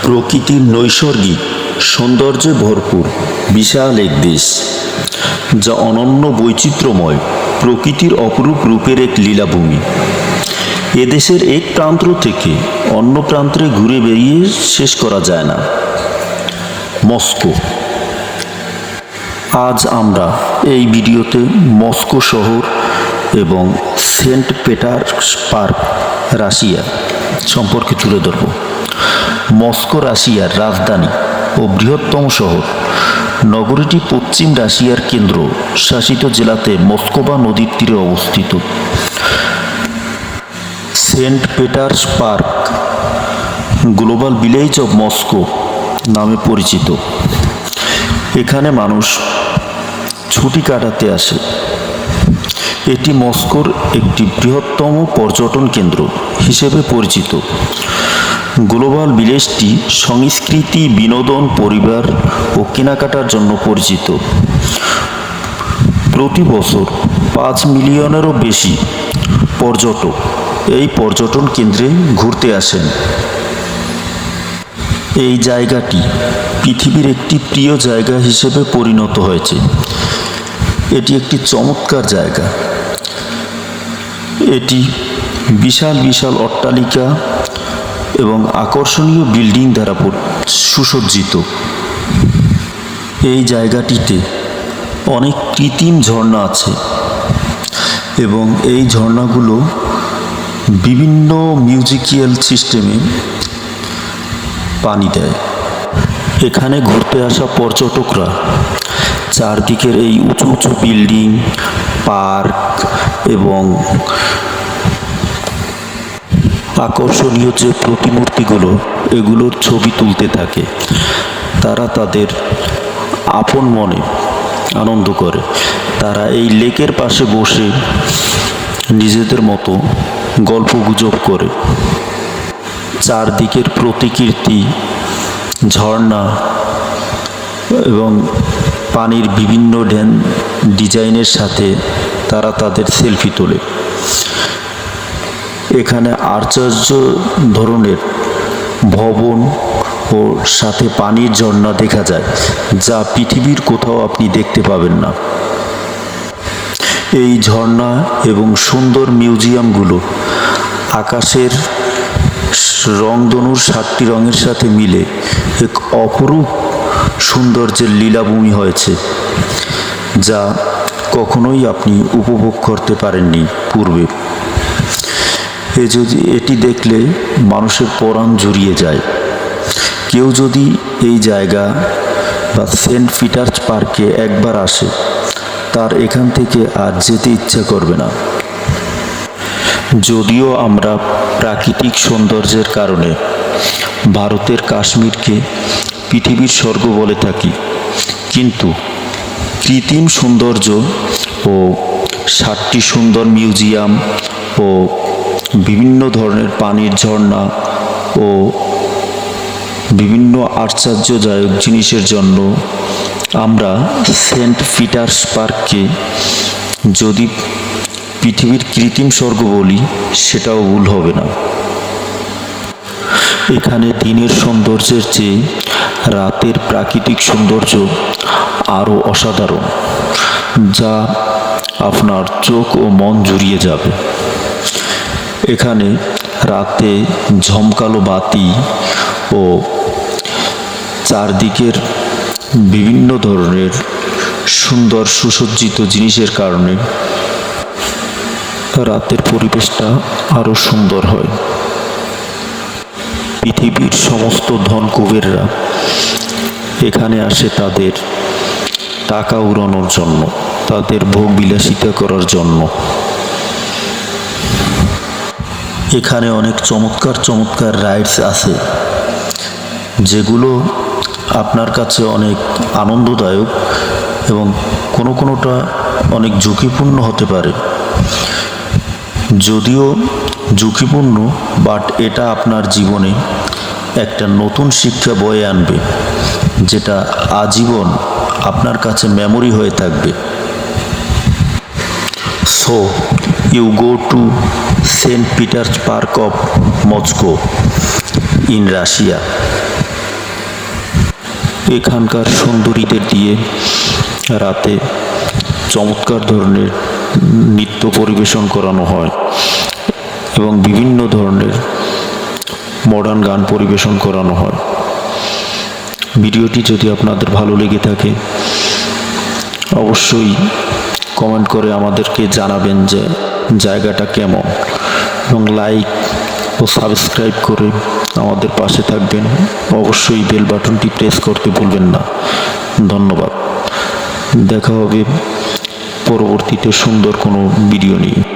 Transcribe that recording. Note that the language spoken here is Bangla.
প্রকৃতির নৈসর্গিক সৌন্দর্যে ভরপুর বিশাল এক দেশ, যা অনন্য বৈচিত্র্যময় প্রকৃতির অপরূপ রূপের এক লীলাভূমি। এদেশের এক প্রান্ত থেকে অন্য প্রান্তে ঘুরে বেরিয়ে শেষ করা যায় না। মস্কো। আজ আমরা এই ভিডিওতে মস্কো শহর এবং সেন্ট পিটার্সবার্গ রাশিয়া সম্পর্কে তুলে ধরব। মস্কো রাশিয়ার রাজধানী ও বৃহত্তম শহর। নগরীটি পশ্চিম রাশিয়ার কেন্দ্র শাসিত জেলাতে মস্কোবা নদীর তীরে অবস্থিত। Saint Petersburg global village of Moscow নামে পরিচিত। এখানে মানুষ ছুটি কাটাতে আসে। এটি মস্কোর একটি বৃহত্তম পর্যটন কেন্দ্র হিসেবে পরিচিত। গ্লোবাল ভিলেজটি সংস্কৃতি, বিনোদন, পরিবার ও কেনাকাটার জন্য পরিচিত। প্রতি বছর 5 মিলিয়নেরও বেশি পর্যটক এই পর্যটন কেন্দ্রে ঘুরতে আসেন। এই জায়গাটি পৃথিবীর একটি প্রিয় জায়গা হিসেবে পরিণত হয়েছে। এটি একটি চমৎকার জায়গা। এটি বিশাল বিশাল অট্টালিকা এবং আকর্ষণীয় বিল্ডিং দ্বারা সুসজ্জিত। এই জায়গাটিতে অনেক কৃত্রিম ঝর্ণা আছে এবং এই ঝর্ণাগুলো বিভিন্ন মিউজিক্যাল সিস্টেমে পানি দেয়। এখানে ঘুরতে আসা পর্যটকরা চারদিকের এই উঁচু উঁচু বিল্ডিং, পার্ক এবং আকর্ষণীয় যে প্রতিমূর্তিগুলো, এগুলোর ছবি তুলতে থাকে। তারা তাদের আপন মনে আনন্দ করে। তারা এই লেকের পাশে বসে নিজেদের মতো গল্পগুজব করে। চারদিকের প্রতিকৃতি, ঝর্ণা এবং পানির বিভিন্ন ডিজাইনের সাথে তারা তাদের সেলফি তোলে। এখানে আশ্চর্য ধরনের ভবন ও সাথে পানির ঝর্ণা দেখা যায়, যা পৃথিবীর কোথাও আপনি দেখতে পাবেন না। এই ঝর্ণা এবং সুন্দর মিউজিয়ামগুলো আকাশের রংধনুর 7টি রঙের সাথে মিলে এক অপরূপ সৌন্দর্যের লীলাভূমি হয়েছে, যা কখনোই আপনি উপভোগ করতে পারেননি পূর্বে। এটি দেখলে মানুষের পরাণ জুড়িয়ে যায়। কেউ যদি এই জায়গা বা সেন্ট পিটার্সবার্গে একবার আসে, তার এখান থেকে আর যেতে ইচ্ছা করবে না। যদিও আমরা প্রাকৃতিক সৌন্দর্যের কারণে ভারতের কাশ্মীরকে পৃথিবীর স্বর্গ বলে থাকি, কিন্তু কৃত্রিম সৌন্দর্য ও 7টি সুন্দর মিউজিয়াম ও বিভিন্ন ধরনের পানির ঝর্ণা ও বিভিন্ন আশ্চর্যজনক জিনিসের জন্য আমরা সেন্ট পিটার্সবার্গকে যদি পৃথিবীর কৃত্রিম স্বর্গ বলি, সেটাও ভুল হবে না। এখানে দিনের সৌন্দর্যের চেয়ে রাতের প্রাকৃতিক সৌন্দর্য আরও অসাধারণ, যা আপনার চোখ ও মন জুড়িয়ে যাবে। এখানে রাতে ঝমকালো বাতি ও চারদিকের বিভিন্ন ধরনের সুন্দর সুসজ্জিত জিনিসের কারণে রাতের পরিবেশটা আরও সুন্দর হয়। পৃথিবীর সমস্ত ধন কুবেররা এখানে আসে তাদের টাকা উড়ানোর জন্য, তাদের ভোগ বিলাসিতা করার জন্য। এখানে অনেক চমৎকার চমৎকার রাইডস আছে, যেগুলো আপনার কাছে অনেক আনন্দদায়ক এবং কোনোটা অনেক ঝুঁকিপূর্ণ হতে পারে। যদিও ঝুঁকিপূর্ণ, বাট এটা আপনার জীবনে একটা নতুন শিক্ষা বয়ে আনবে, যেটা আজীবন আপনার কাছে মেমোরি হয়ে থাকবে। So you go to Saint Petersburg of Moscow in Russia. এখানকার সুন্দরীদের দিয়ে রাতে চমৎকার ধরনের নৃত্য পরিবেশন করানো হয় এবং বিভিন্ন ধরনের মডার্ন গান পরিবেশন করানো হয়। ভিডিওটি যদি আপনাদের ভালো লেগে থাকে অবশ্যই কমেন্ট করে আমাদেরকে জানাবেন যে জায়গাটা কেমন, এবং লাইক ও সাবস্ক্রাইব করে আমাদের পাশে থাকবেন। অবশ্যই বেল বাটনটি প্রেস করতে ভুলবেন না। ধন্যবাদ। দেখা হবে পরবর্তীতে সুন্দর কোনো ভিডিও নিয়ে।